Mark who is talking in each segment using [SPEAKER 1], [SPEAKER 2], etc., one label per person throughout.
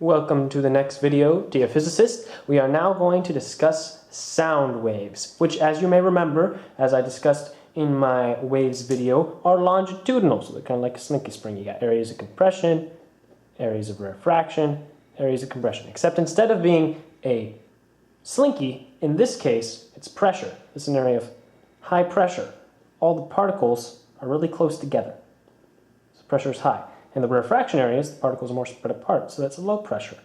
[SPEAKER 1] Welcome to the next video, dear physicists. We are now going to discuss sound waves, which, as you may remember, as I discussed in my waves video, are longitudinal. So they're kind of like a slinky spring. You got areas of compression, areas of refraction, areas of compression. Except instead of being a slinky, in this case, it's pressure. This is an area of high pressure. All the particles are really close together. So pressure is high. In the refraction areas, the particles are more spread apart, so that's a low pressure.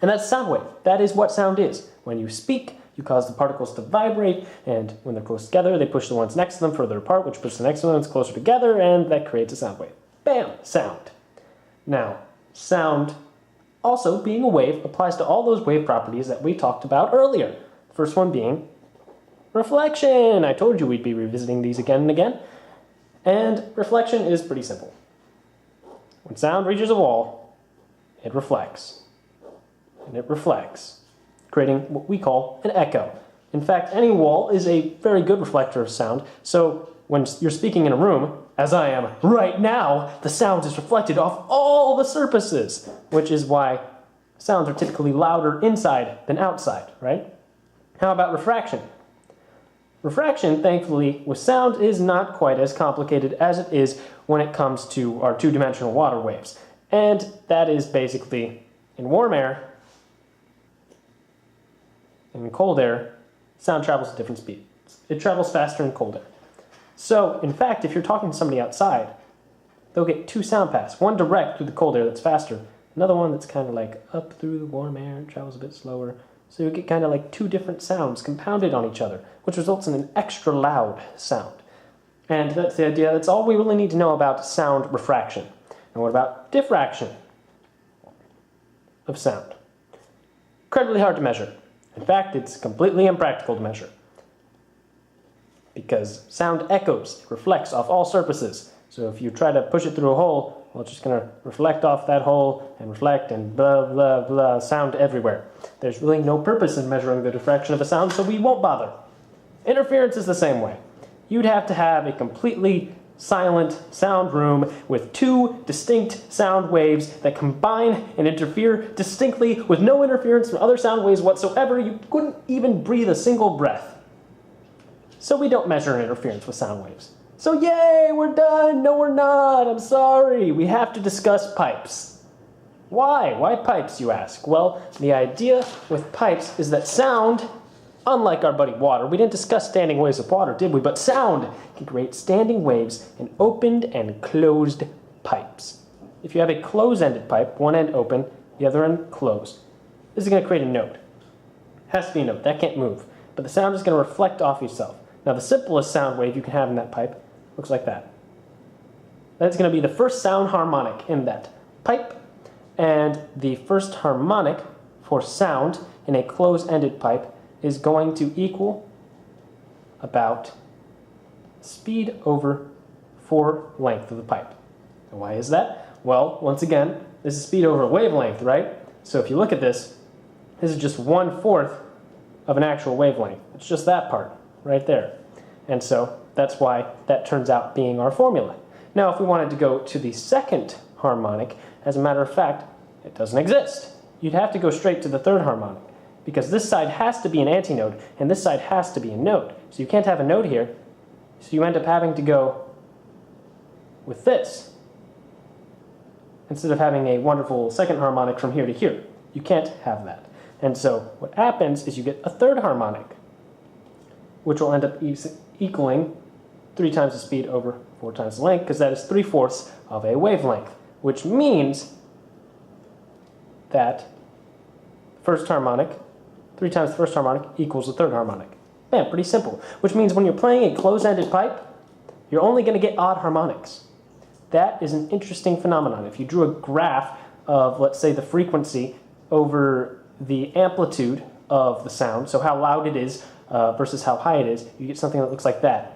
[SPEAKER 1] And that's sound wave. That is what sound is. When you speak, you cause the particles to vibrate, and when they're close together, they push the ones next to them further apart, which pushes the next ones closer together, and that creates a sound wave. Bam! Sound. Now, sound, also being a wave, applies to all those wave properties that we talked about earlier. The first one being reflection. I told you we'd be revisiting these again and again. And reflection is pretty simple. When sound reaches a wall, it reflects. And it reflects, creating what we call an echo. In fact, any wall is a very good reflector of sound. So when you're speaking in a room, as I am right now, the sound is reflected off all the surfaces, which is why sounds are typically louder inside than outside, right? How about refraction? Refraction, thankfully, with sound is not quite as complicated as it is when it comes to our two-dimensional water waves. And that is basically, in warm air and in cold air, sound travels at different speeds. It travels faster in cold air. So, in fact, if you're talking to somebody outside, they'll get two sound paths. One direct through the cold air that's faster, another one that's kind of like up through the warm air, it travels a bit slower. So you get kind of like two different sounds compounded on each other, which results in an extra loud sound. And that's the idea. That's all we really need to know about sound refraction. And what about diffraction of sound? Incredibly hard to measure. In fact, it's completely impractical to measure. Because sound echoes, it reflects off all surfaces. So if you try to push it through a hole, well, it's just going to reflect off that hole and reflect and blah, blah, blah, sound everywhere. There's really no purpose in measuring the diffraction of a sound, so we won't bother. Interference is the same way. You'd have to have a completely silent sound room with two distinct sound waves that combine and interfere distinctly with no interference from other sound waves whatsoever. You couldn't even breathe a single breath. So we don't measure interference with sound waves. So yay, we're done. No, we're not. I'm sorry. We have to discuss pipes. Why? Why pipes, you ask? Well, the idea with pipes is that sound, unlike our buddy water, we didn't discuss standing waves of water, did we? But sound can create standing waves in opened and closed pipes. If you have a close-ended pipe, one end open, the other end closed, this is going to create a note. It has to be a note. That can't move. But the sound is going to reflect off itself. Now, the simplest sound wave you can have in that pipe looks like that. That's going to be the first sound harmonic in that pipe. And the first harmonic for sound in a closed-ended pipe is going to equal about speed over length of the pipe. And why is that? Well, once again, this is speed over wavelength, right? So if you look at this, this is just 1/4 of an actual wavelength. It's just that part right there. And so that's why that turns out being our formula. Now, if we wanted to go to the second harmonic, as a matter of fact, it doesn't exist. You'd have to go straight to the third harmonic, because this side has to be an antinode, and this side has to be a node. So you can't have a node here, so you end up having to go with this, instead of having a wonderful second harmonic from here to here. You can't have that. And so what happens is you get a third harmonic, which will end up equaling 3 times the speed over 4 times the length, because that is 3/4 of a wavelength, which means that first harmonic, 3 times the first harmonic equals the third harmonic. Man, pretty simple. Which means when you're playing a closed-ended pipe, you're only going to get odd harmonics. That is an interesting phenomenon. If you drew a graph of, let's say, the frequency over the amplitude of the sound, so how loud it is versus how high it is, you get something that looks like that.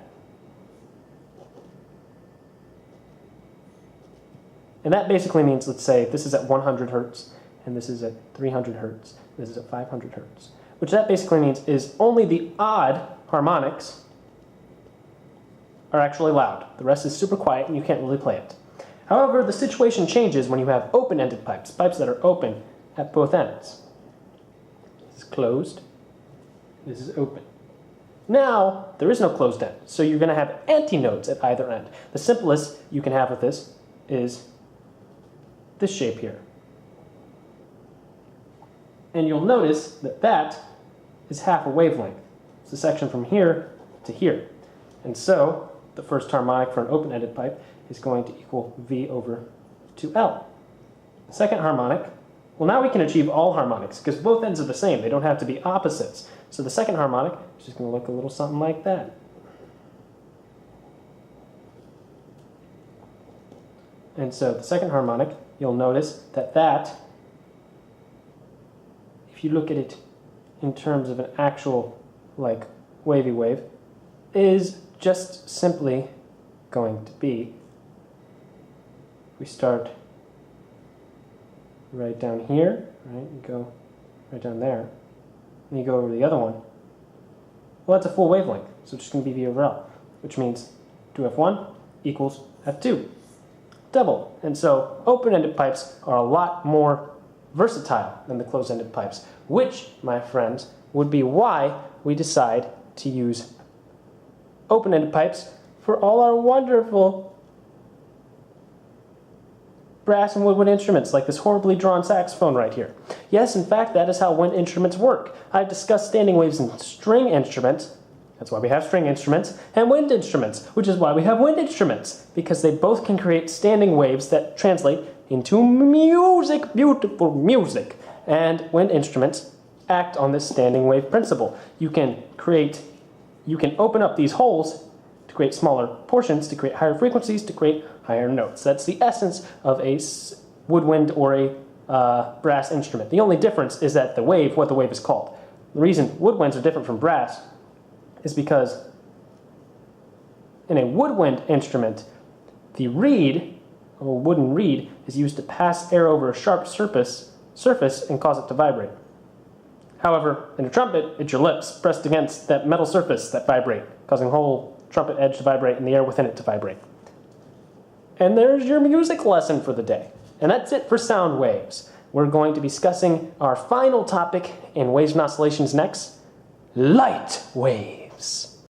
[SPEAKER 1] And that basically means, let's say, this is at 100 hertz, and this is at 300 hertz, this is at 500 hertz. Which that basically means is only the odd harmonics are actually loud. The rest is super quiet, and you can't really play it. However, the situation changes when you have open-ended pipes, pipes that are open at both ends. This is closed, this is open. Now, there is no closed end, so you're going to have antinodes at either end. The simplest you can have with this is this shape here. And you'll notice that that is half a wavelength. It's the section from here to here. And so, the first harmonic for an open-ended pipe is going to equal V over 2L. The second harmonic, well, now we can achieve all harmonics because both ends are the same. They don't have to be opposites. So the second harmonic is just going to look a little something like that. And so the second harmonic, you'll notice that that, if you look at it in terms of an actual, like, wavy wave, is just simply going to be, we start right down here, right, you go right down there, and you go over the other one, well, that's a full wavelength, so it's just going to be V over L, which means 2F1 equals F2, double. And so open-ended pipes are a lot more versatile than the closed-ended pipes, which, my friends, would be why we decide to use open-ended pipes for all our wonderful brass and woodwind instruments, like this horribly drawn saxophone right here. Yes, in fact, that is how wind instruments work. I've discussed standing waves in string instruments, that's why we have string instruments, and wind instruments, which is why we have wind instruments, because they both can create standing waves that translate into music, beautiful music. And wind instruments act on this standing wave principle. You can open up these holes to create smaller portions, to create higher frequencies, to create higher notes. That's the essence of a woodwind or a brass instrument. The only difference is that what the wave is called. The reason woodwinds are different from brass is because in a woodwind instrument, the reed, a wooden reed, is used to pass air over a sharp surface and cause it to vibrate. However, in a trumpet, it's your lips pressed against that metal surface that vibrate, causing the whole trumpet edge to vibrate and the air within it to vibrate. And there's your music lesson for the day. And that's it for sound waves. We're going to be discussing our final topic in Waves and Oscillations next, light waves.